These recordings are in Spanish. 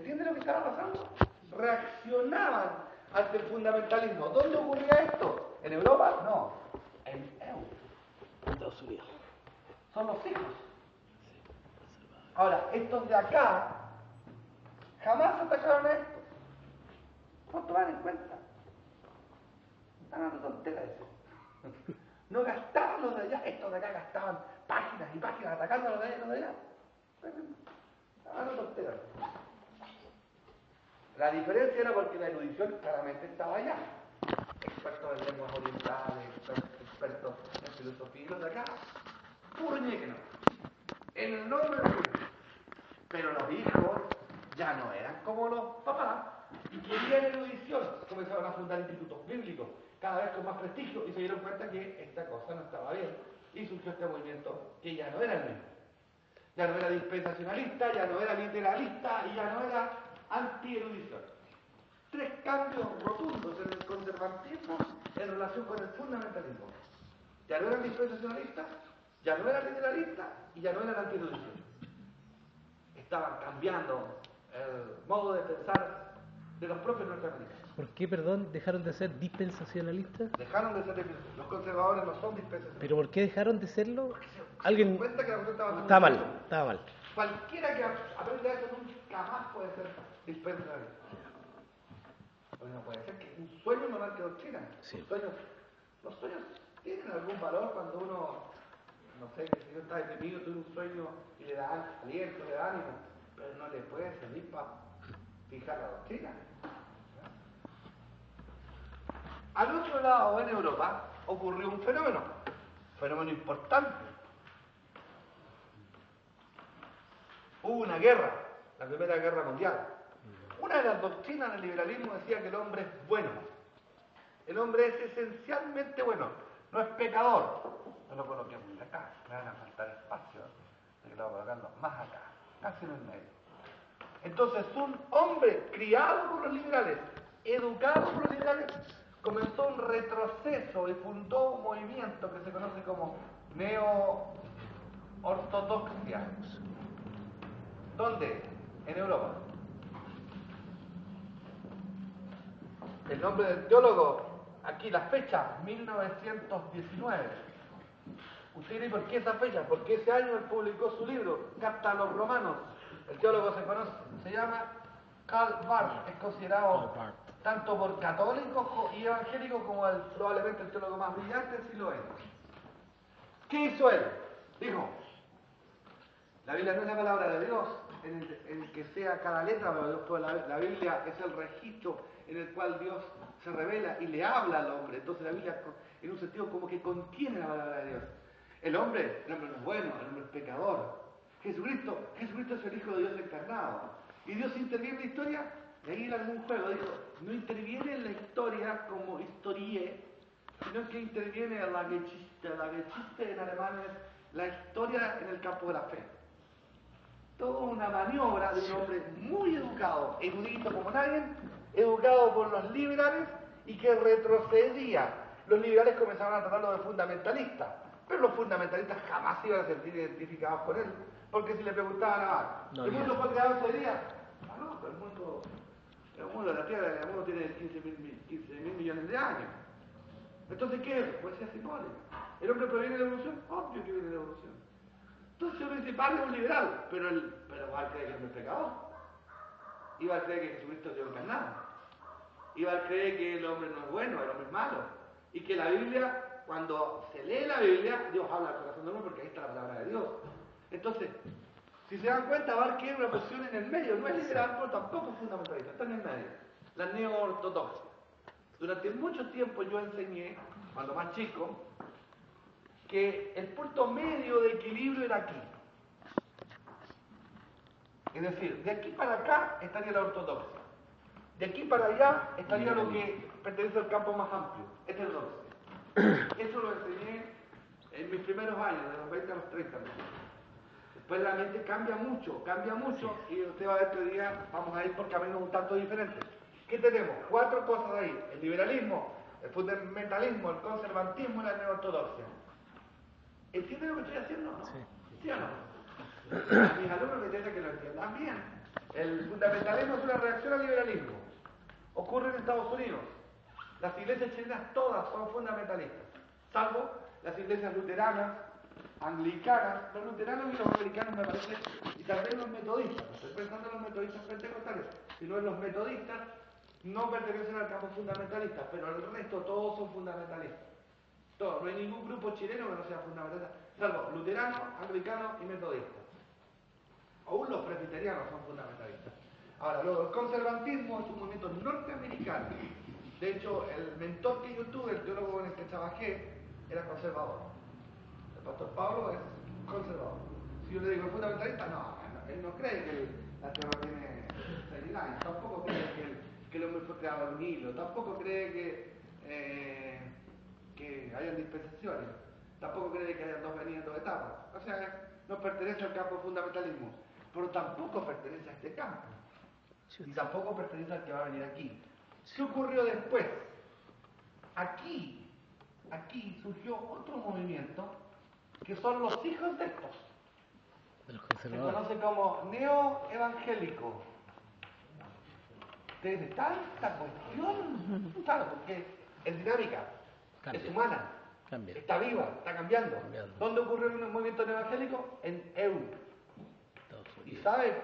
¿Entienden lo que estaba pasando? Reaccionaban ante el fundamentalismo. ¿Dónde ocurría esto? ¿En Europa? No. En Estados Unidos. Son los hijos. Ahora, estos de acá jamás atacaron a esto. No toman en cuenta. Están dando tonteras eso. No gastaban los de allá. Estos de acá gastaban páginas y páginas atacando a los de allá y los de allá. Estaban dando tonteras. La diferencia era porque la erudición claramente estaba allá. Expertos en lenguas orientales, expertos en filosofía y los de acá. Puro ñeque. En el nombre de Dios. Pero los hijos ya no eran como los papás y querían erudición. Comenzaron a fundar institutos bíblicos, cada vez con más prestigio, y se dieron cuenta que esta cosa no estaba bien. Y surgió este movimiento que ya no era el mismo. Ya no era dispensacionalista, ya no era literalista y ya no era anti-erudición. 3 cambios rotundos en el conservatismo en relación con el fundamentalismo. Ya no eran dispensacionalistas, ya no eran literalistas y ya no eran anti-erudición. Estaban cambiando el modo de pensar de los propios norteamericanos. ¿Por qué, perdón, dejaron de ser dispensacionalistas? Dejaron de ser dispensacionalistas. Los conservadores no son dispensacionalistas. ¿Pero por qué dejaron de serlo? Alguien cuenta que la cuestión estaba mal. Cualquiera que aprenda eso nunca más puede ser dispensacionalista. Porque no puede ser que un sueño no marque doctrina. Sí. Los sueños tienen algún valor cuando uno, no sé, que si uno está deprimido, tiene un sueño y le da aliento, le da ánimo, pero no le puede servir para fijar la doctrina. Al otro lado, en Europa, ocurrió un fenómeno importante. Hubo una guerra, la Primera Guerra Mundial. Una de las doctrinas del liberalismo decía que el hombre es bueno. El hombre es esencialmente bueno, no es pecador. No lo coloquemos acá, me van a faltar espacio, así que lo voy a colocarlo más acá, casi en el medio. Entonces, un hombre criado por los liberales, educado por los liberales, comenzó un retroceso y fundó un movimiento que se conoce como neo-ortodoxia. ¿Dónde? En Europa. El nombre del teólogo, aquí la fecha, 1919. ¿Usted dirá por qué esa fecha? Porque ese año él publicó su libro, Carta a los Romanos. El teólogo se llama Karl Barth, es considerado tanto por católicos y evangélicos como probablemente el teólogo más brillante del siglo XX. ¿Qué hizo él? Dijo, la Biblia no es la palabra de Dios, en el que sea cada letra, pero la Biblia es el registro en el cual Dios se revela y le habla al hombre. Entonces la Biblia, en un sentido, como que contiene la palabra de Dios. El hombre no es bueno, el hombre es pecador. Jesucristo es el Hijo de Dios encarnado. Y Dios interviene en la historia, y ahí en algún juego dijo, no interviene en la historia como historie, sino que interviene en la Geschichte en alemán es la historia en el campo de la fe. Toda una maniobra de un hombre muy educado, erudito como nadie, educado por los liberales y que retrocedía. Los liberales comenzaron a tratarlo de fundamentalista, pero los fundamentalistas jamás se iban a sentir identificados con él, porque si le preguntaban, ¿el mundo fue creado ese día? No, pero el mundo de la Tierra, el mundo tiene 15.000 millones de años. Entonces, ¿qué es? Poesía simbólica. ¿El hombre proviene de la evolución? Obvio que viene de la evolución. Entonces uno dice, vale, es un liberal, pero va a creer que el hombre es pecador. Iba a creer que Jesucristo es Dios encarnado. Iba a creer que el hombre no es bueno, el hombre es malo. Y que la Biblia, cuando se lee la Biblia, Dios habla al corazón del hombre porque ahí está la palabra de Dios. Entonces, si se dan cuenta, va a quedar una posición en el medio. No es liberal, pero tampoco es fundamentalista. Está en el medio. La neo-ortodoxia. Durante mucho tiempo yo enseñé, cuando más chico, que el punto medio de equilibrio era aquí. Es decir, de aquí para acá estaría la ortodoxia. De aquí para allá estaría lo que pertenece al campo más amplio, heterodoxia. Eso lo enseñé en mis primeros años, de los 20 a los 30. Después la mente cambia mucho, y usted va a ver que hoy día vamos a ir por caminos un tanto diferentes. ¿Qué tenemos? 4 cosas ahí: el liberalismo, el fundamentalismo, el conservatismo y la neortodoxia. ¿Entienden lo que estoy haciendo? ¿No? ¿Sí o no? A mis alumnos me dicen que lo entiendan bien. El fundamentalismo es una reacción al liberalismo. Ocurre en Estados Unidos. Las iglesias chilenas todas son fundamentalistas, salvo las iglesias luteranas, anglicanas. Los luteranos y los anglicanos me parece, y también los metodistas. No estoy pensando en los metodistas pentecostales, sino en los metodistas no pertenecen al campo fundamentalista, pero el resto todos son fundamentalistas. Todos, no hay ningún grupo chileno que no sea fundamentalista, salvo luteranos, anglicanos y metodistas. Aún los presbiterianos son fundamentalistas. Ahora, luego, el conservantismo es un movimiento norteamericano. De hecho, el mentor que yo tuve, el teólogo con el que trabajé, era conservador. El pastor Pablo es conservador. Si yo le digo fundamentalista, no, él no cree que la tierra tiene 6.000 años, tampoco cree que el hombre fue creado en un hilo, tampoco cree que hayan dispensaciones, tampoco cree que hayan dos venidas, dos etapas. O sea, no pertenece al campo fundamentalismo, pero tampoco pertenece a este campo. Y tampoco pertenece al que va a venir aquí. ¿Qué ocurrió después? Aquí surgió otro movimiento que son los hijos de estos. De los Se conservadores. conoce como neoevangélico. ¿Ustedes están esta cuestión? Claro, porque es dinámica, Cambia. es humana, Cambia. está viva, está cambiando. Cambiando. ¿Dónde ocurrió el movimiento neoevangélico? En Europa. Estados ¿Y Unidos. sabe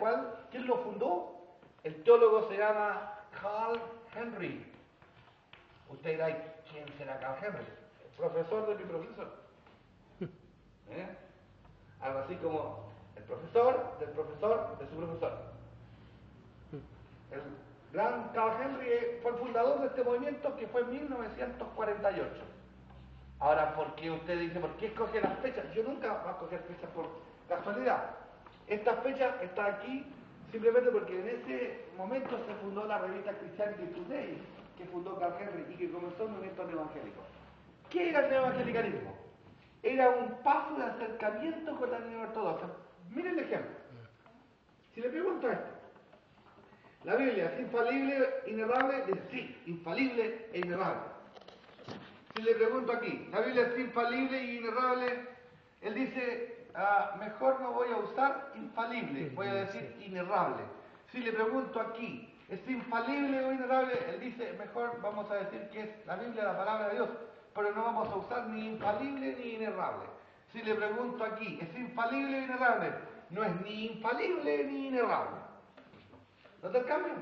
quién lo fundó? El teólogo se llama Carl Henry. Usted dirá, ¿quién será Carl Henry? El profesor de mi profesor. Algo así como el profesor de su profesor. El gran Carl Henry fue el fundador de este movimiento que fue en 1948. Ahora, ¿por qué usted dice, por qué escoge las fechas? Yo nunca voy a escoger fechas por casualidad. Esta fecha está aquí simplemente porque en ese momento se fundó la revista Christianity Today, que fundó Carl Henry y que comenzó el movimiento neoevangélico. ¿Qué era el neoevangelicalismo? Era un paso de acercamiento con la Iglesia ortodoxa. Miren el ejemplo. Si le pregunto esto, ¿la Biblia es infalible, inerrable? Dice sí, infalible e inerrable. Si le pregunto aquí, ¿la Biblia es infalible e inerrable? Él dice, mejor no voy a usar infalible, voy a decir inerrable. Si le pregunto aquí, ¿es infalible o inerrable? Él dice, mejor vamos a decir que es la Biblia la palabra de Dios, pero no vamos a usar ni infalible ni inerrable. Si le pregunto aquí, ¿es infalible o inerrable? No es ni infalible ni inerrable. ¿Nota el cambio?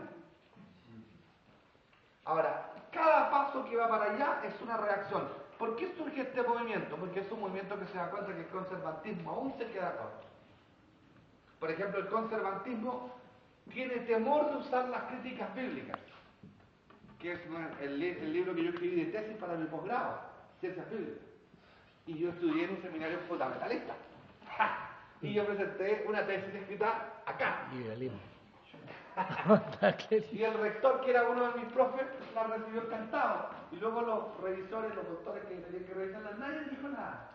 Ahora, cada paso que va para allá es una reacción. ¿Por qué surge este movimiento? Porque es un movimiento que se da cuenta que el conservatismo aún se queda corto. Por ejemplo, el conservatismo tiene temor de usar las críticas bíblicas, que es el libro que yo escribí de tesis para mi posgrado, Ciencias Bíblicas. Y yo estudié en un seminario fundamentalista. ¡Ja! Y yo presenté una tesis escrita acá. Liberalismo. Y el rector, que era uno de mis profes, la recibió encantado. Y luego los revisores, los doctores que tenían que revisarla, nadie dijo nada.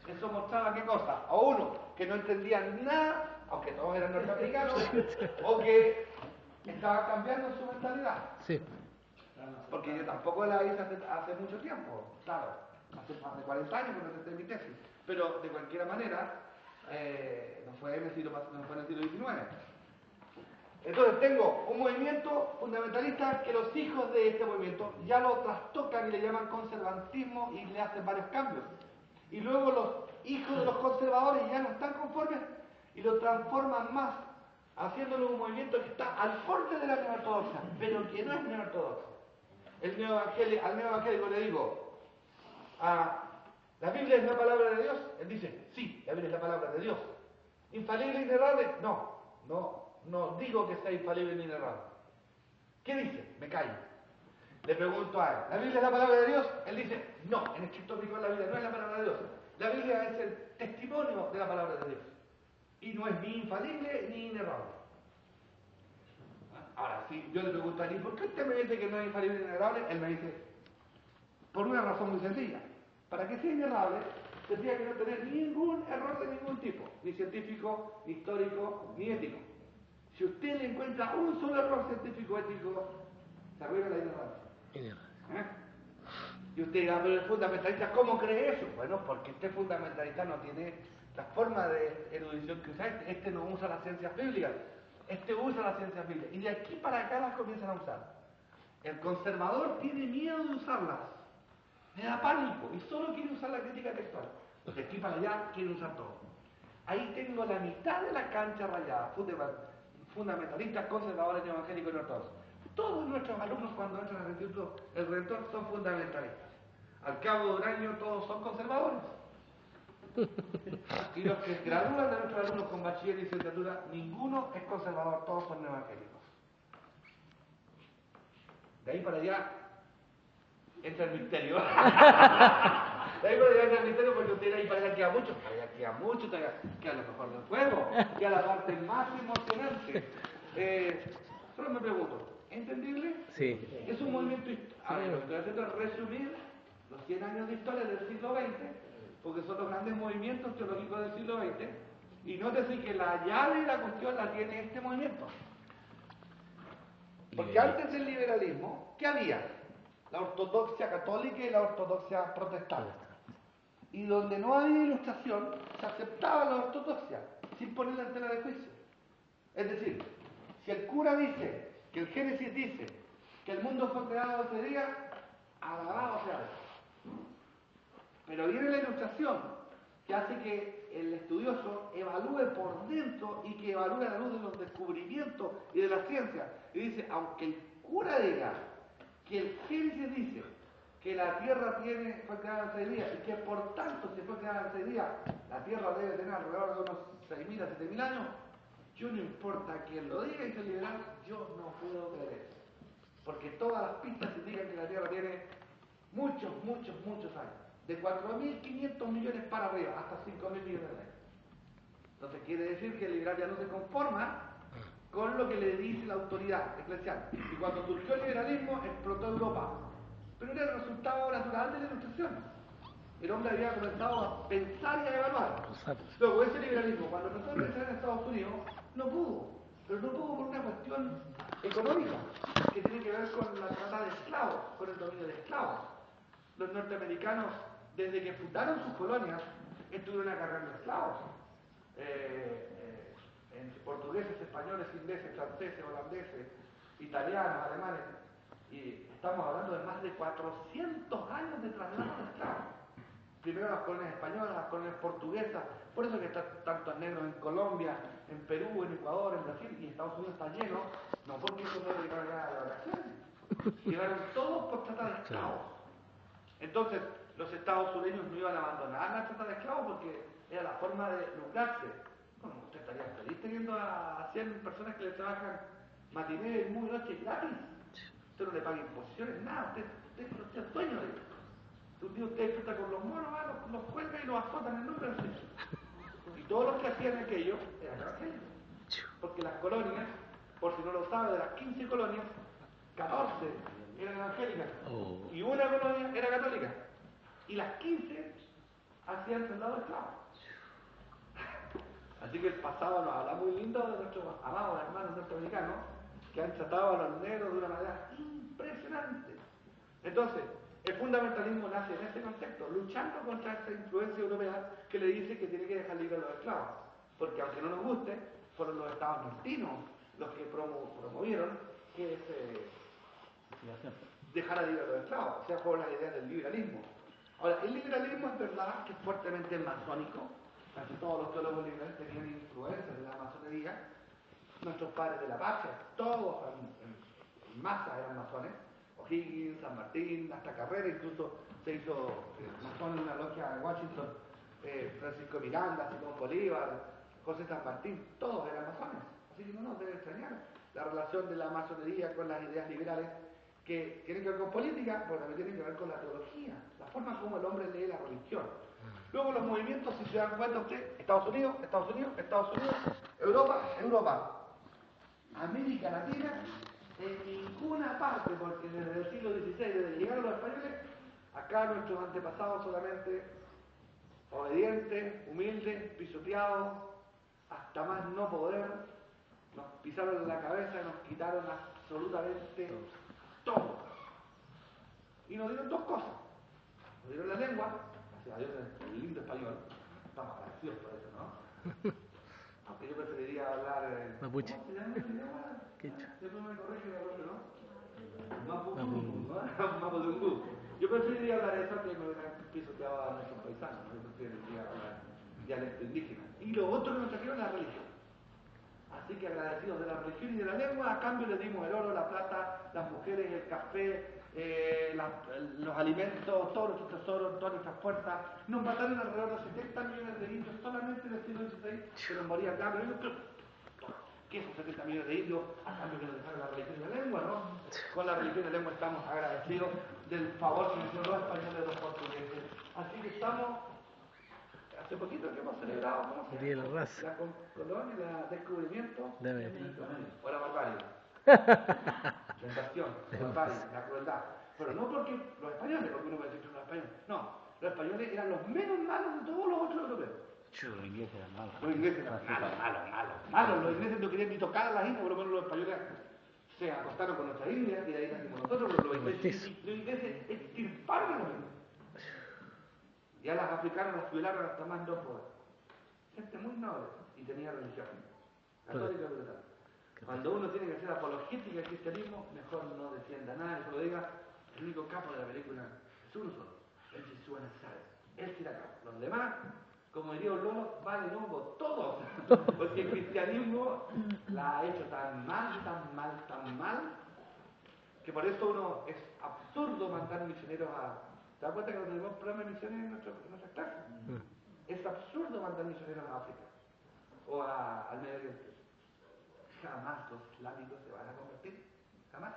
Eso mostraba qué cosa. O uno, que no entendían nada, aunque todos eran norteamericanos, o que estaba cambiando su mentalidad. Sí. Porque yo tampoco la hice hace mucho tiempo, claro, hace más de 40 años que presenté mi tesis. Pero de cualquier manera, no fue en el siglo XIX. Entonces tengo un movimiento fundamentalista que los hijos de este movimiento ya lo trastocan y le llaman conservatismo y le hacen varios cambios. Y luego los hijos de los conservadores ya no están conformes y lo transforman más, haciéndolo un movimiento que está al borde de la neoortodoxia, pero que no es neoortodoxia. Al neoevangélico le digo, ¿la Biblia es la palabra de Dios? Él dice, sí, la Biblia es la palabra de Dios. ¿Infalible e inerrable? No digo que sea infalible ni inerrable. ¿Qué dice? Me callo. Le pregunto a él, ¿la Biblia es la palabra de Dios? Él dice, no, en estricto rigor la Biblia no es la palabra de Dios. La Biblia es el testimonio de la palabra de Dios. Y no es ni infalible ni inerrable. Ahora, si yo le pregunto a él, ¿por qué usted me dice que no es infalible ni inerrable? Él me dice, por una razón muy sencilla. Para que sea inerrable, tendría que no tener ningún error de ningún tipo, ni científico, ni histórico, ni ético. Si usted le encuentra un solo error científico ético, se arruina la ignorancia. Y usted dirá, pero el fundamentalista, ¿cómo cree eso? Bueno, porque este fundamentalista no tiene la forma de erudición que usa este no usa las ciencias bíblicas. usa la ciencia bíblica. Y de aquí para acá las comienzan a usar. El conservador tiene miedo de usarlas. Le da pánico y solo quiere usar la crítica textual. De aquí para allá quiere usar todo. Ahí tengo la mitad de la cancha rayada. Fundamentalistas, conservadores, evangélicos y ortodoxos. Todos nuestros alumnos cuando entran al Instituto El Redentor son fundamentalistas. Al cabo de un año todos son conservadores. Y los que gradúan de nuestros alumnos con bachiller y licenciatura, ninguno es conservador, todos son evangélicos. De ahí para allá entra el misterio. De ahí para allá entra el misterio porque usted ahí para allá queda mucho, todavía queda lo mejor del juego, queda la parte más emocionante. Solo me pregunto, ¿entendible? Sí. Es un movimiento histórico. A ver, lo que estoy haciendo es resumir los 100 años de historia del siglo XX, porque son los grandes movimientos teológicos del siglo XX, y nótese que la llave de la cuestión la tiene este movimiento. Porque antes del liberalismo, ¿qué había? La ortodoxia católica y la ortodoxia protestante. Y donde no había ilustración, se aceptaba la ortodoxia, sin ponerla en tela de juicio. Es decir, si el cura dice, que el Génesis dice, que el mundo fue creado ese día, alabado sea Dios. Pero viene la ilustración, que hace que el estudioso evalúe por dentro y que evalúe a la luz de los descubrimientos y de la ciencia. Y dice, aunque el cura diga que el Génesis dice que la Tierra fue creada en 6 días y que por tanto si fue creada en 6 días, la Tierra debe tener alrededor de unos 6.000 a 7.000 años, yo no importa quién lo diga y se liberal, yo no puedo creer eso. Porque todas las pistas indican que la Tierra tiene muchos años. De 4.500 millones para arriba, hasta 5.000 millones de años. Entonces quiere decir que el liberal ya no se conforma con lo que le dice la autoridad eclesial. Y cuando surgió el liberalismo, explotó Europa. Pero era el resultado natural de la ilustración. El hombre había comenzado a pensar y a evaluar. Luego, ese liberalismo, cuando empezó a pensar en Estados Unidos, no pudo. Pero no pudo por una cuestión económica, que tiene que ver con la trata de esclavos, con el dominio de esclavos. Los norteamericanos, desde que fundaron sus colonias, estuvieron agarrando esclavos. Portugueses, españoles, ingleses, franceses, holandeses, italianos, alemanes. Y estamos hablando de más de 400 años de traslado de esclavos. Primero las colonias españolas, las colonias portuguesas. Por eso que están tantos negros en Colombia, en Perú, en Ecuador, en Brasil, y Estados Unidos está lleno, no porque eso no llegaron a las vacaciones. Llegaron todos por trata de esclavos. Entonces, los Estados Unidos no iban a abandonar la trata de esclavos porque era la forma de lucrarse. Bueno, usted estaría feliz teniendo a 100 personas que le trabajan matinés y muy noche gratis. Usted no le paga imposiciones, nada, usted es dueño de ellos. Un día usted disfruta con los monos, los cuelga y los azotan en nombre del Señor. Y todos los que hacían aquello eran evangélicos. Porque las colonias, por si no lo sabe, de las 15 colonias, 14 eran evangélicas. Y una colonia era católica. Y las 15 hacían soldado esclavo. Así que el pasado nos habla muy lindo de nuestros amados hermanos norteamericanos que han tratado a los negros de una manera impresionante. Entonces, el fundamentalismo nace en este contexto, luchando contra esta influencia europea que le dice que tiene que dejar libre a los esclavos. Porque aunque no nos guste, fueron los estados nortinos los que promovieron que se dejara libre a los esclavos. O sea, fueron las ideas del liberalismo. Ahora, el liberalismo es verdad que es fuertemente masónico. Casi todos los teólogos liberales tenían influencias de la masonería. Nuestros padres de la patria, todos en masa eran masones. O'Higgins, San Martín, hasta Carrera, incluso se hizo masón en una logia en Washington, Francisco Miranda, Simón Bolívar, José San Martín, todos eran masones. Así que no nos debe extrañar la relación de la masonería con las ideas liberales que tienen que ver con política, pero también tienen que ver con la teología, la forma como el hombre lee la religión. Luego los movimientos, si se dan cuenta usted, Estados Unidos, Europa, América Latina, en ninguna parte, porque desde el siglo XVI, desde que llegaron los españoles, acá nuestros antepasados solamente obedientes, humildes, pisoteados, hasta más no poder, nos pisaron en la cabeza y nos quitaron absolutamente todo. Y nos dieron dos cosas. Nos dieron la lengua, gracias a Dios el lindo español, estamos agradecidos por eso, ¿no? que yo preferiría hablar... Mapuche. ¿Cómo se llama ese idioma? Quechua. Después me corrige el otro, ¿no? Mapudungú. Yo preferiría hablar eso que me hubieran pisoteado a nuestros paisanos. Yo preferiría hablar dialecto indígena. Y lo otro que nos trajeron es la religión. Así que agradecidos de la religión y de la lengua, a cambio les dimos el oro, la plata, las mujeres, el café, los alimentos, todos nuestros tesoros, todas nuestras fuerzas. Nos mataron alrededor de 70 millones de indios solamente en el siglo XVI, que nos morían cada minuto. ¿Qué esos 70 millones de indios? A cambio que nos dejaron la religión y la lengua, ¿no? Con la religión y la lengua estamos agradecidos del favor que nos hicieron los españoles y los portugueses. Así que estamos... Hace poquito que hemos celebrado, ¿cómo se llama? La colonia y el descubrimiento de América. O la barbarie. La invasión, la barbarie, la crueldad. Pero no porque los españoles, porque uno puede decir que los españoles. No, los españoles eran los menos malos de todos los otros europeos. Los ingleses eran malos. Los ingleses eran malos. Los ingleses no querían ni tocar a las indias, por lo menos los españoles se acostaron con nuestras indias y de ahí nacimos nosotros, pero los ingleses extirparon a los indios. Y a las africanas las violaron hasta más no poder. Gente muy noble y tenía religión. Católica y protestante. Cuando uno tiene que hacer apologética al cristianismo, mejor no defienda nada, eso lo diga el único capo de la película es uno solo, el Jesús Nazaret. Él tira capo. Los demás, como diría un lolo, valen hongo todos. Porque el cristianismo la ha hecho tan mal, que por eso uno es absurdo mandar misioneros a... ¿Te das cuenta que no tenemos programa de misiones en nuestras clases? Es absurdo mandar misioneros a África o al Medio Oriente. Jamás los islámicos se van a convertir. Jamás.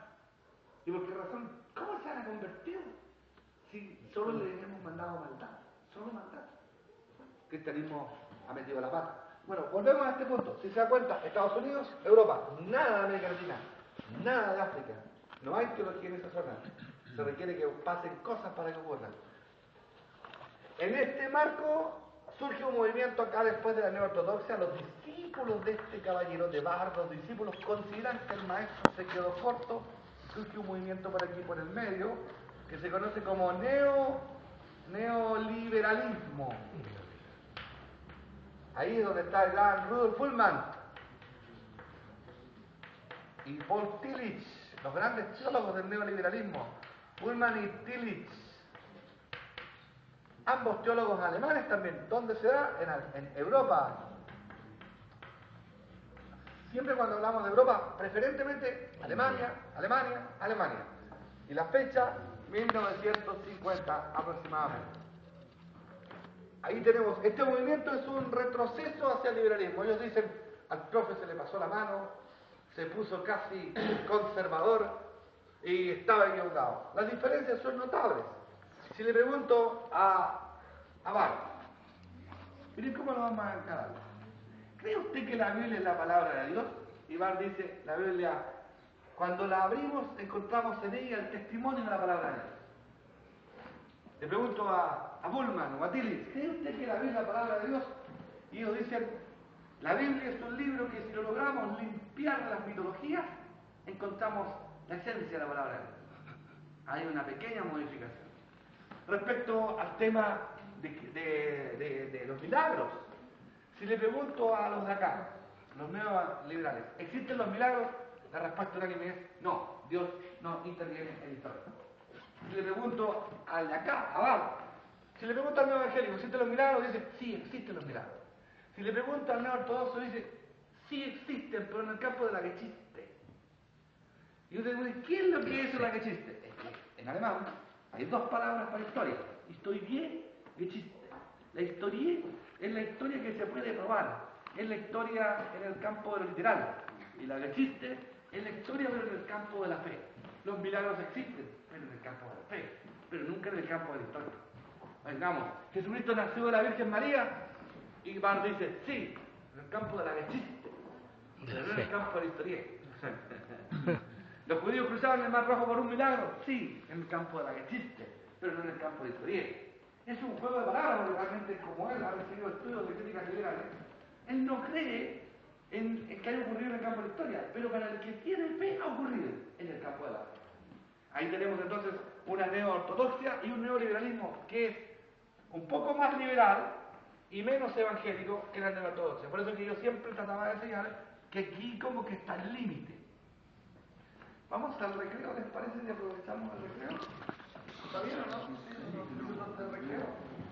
¿Y por qué razón? ¿Cómo se van a convertir? Si solo le hemos mandado maldad. Solo maldad. El cristianismo ha metido la pata. Bueno, volvemos a este punto. Si se da cuenta, Estados Unidos, Europa, nada de América Latina, nada de África. No hay teología en esa zona. Se requiere que pasen cosas para que ocurran. En este marco surge un movimiento acá después de la neoortodoxia. Los discípulos de este caballero de Bar, los discípulos consideran que el maestro se quedó corto. Surge un movimiento por aquí, por el medio, que se conoce como neoliberalismo. Ahí es donde está el gran Rudolf Bultmann y Paul Tillich, los grandes teólogos del neoliberalismo. Bultmann y Tillich, ambos teólogos alemanes también. ¿Dónde se da? En Europa. Siempre cuando hablamos de Europa, preferentemente Alemania. Y la fecha, 1950 aproximadamente. Ahí tenemos, este movimiento es un retroceso hacia el liberalismo. Ellos dicen, al profe se le pasó la mano, se puso casi conservador y estaba equivocado. Las diferencias son notables. Si le pregunto a Bar, miren cómo lo vamos a encarar. ¿Cree usted que la Biblia es la palabra de Dios? Y Bar dice, la Biblia, cuando la abrimos, encontramos en ella el testimonio de la palabra de Dios. Le pregunto a Bultmann o a Tillich, ¿cree usted que la Biblia es la palabra de Dios? Y ellos dicen, la Biblia es un libro que si lo logramos limpiar de las mitologías, encontramos la esencia de la palabra de Dios. Hay una pequeña modificación. Respecto al tema de los milagros, si le pregunto a los de acá, los neoliberales, ¿existen los milagros? La respuesta unánime es no, Dios no interviene en la historia. Si le pregunto al de acá, a Bar, si le pregunto al neoevangélico, ¿existen los milagros? Dice, sí, existen los milagros. Si le pregunto al neoortodoxo, dice, sí existen, pero en el campo de la Geschichte. Y usted dice, ¿qué es lo que es la Geschichte? Es que en alemán hay dos palabras para historia. Historie, Geschichte. La historia es la historia que se puede probar. Es la historia en el campo de lo literal. Y la Geschichte es la historia pero en el campo de la fe. Los milagros existen, pero en el campo de la fe. Pero nunca en el campo de la historia. Vengamos, Jesucristo nació de la Virgen María y Bar dice, sí, en el campo de la Geschichte, pero no en el campo de la historia. ¿Los judíos cruzaban el Mar Rojo por un milagro? Sí, en el campo de la Geschichte, pero no en el campo de la historia. Es un juego de palabras, porque realmente como él ha recibido estudios de críticas liberales, él no cree en que haya ocurrido en el campo de la historia, pero para el que tiene fe ha ocurrido en el campo de la fe. Ahí tenemos entonces una neoortodoxia y un neoliberalismo que es un poco más liberal y menos evangélico que la neoortodoxia. Por eso que yo siempre trataba de enseñar que aquí como que está el límite. Vamos al recreo, ¿les parece si aprovechamos el recreo? ¿Está bien o no? Sí, sí, sí, sí, sí, sí, sí, sí, sí, sí, sí, sí, sí, sí, sí,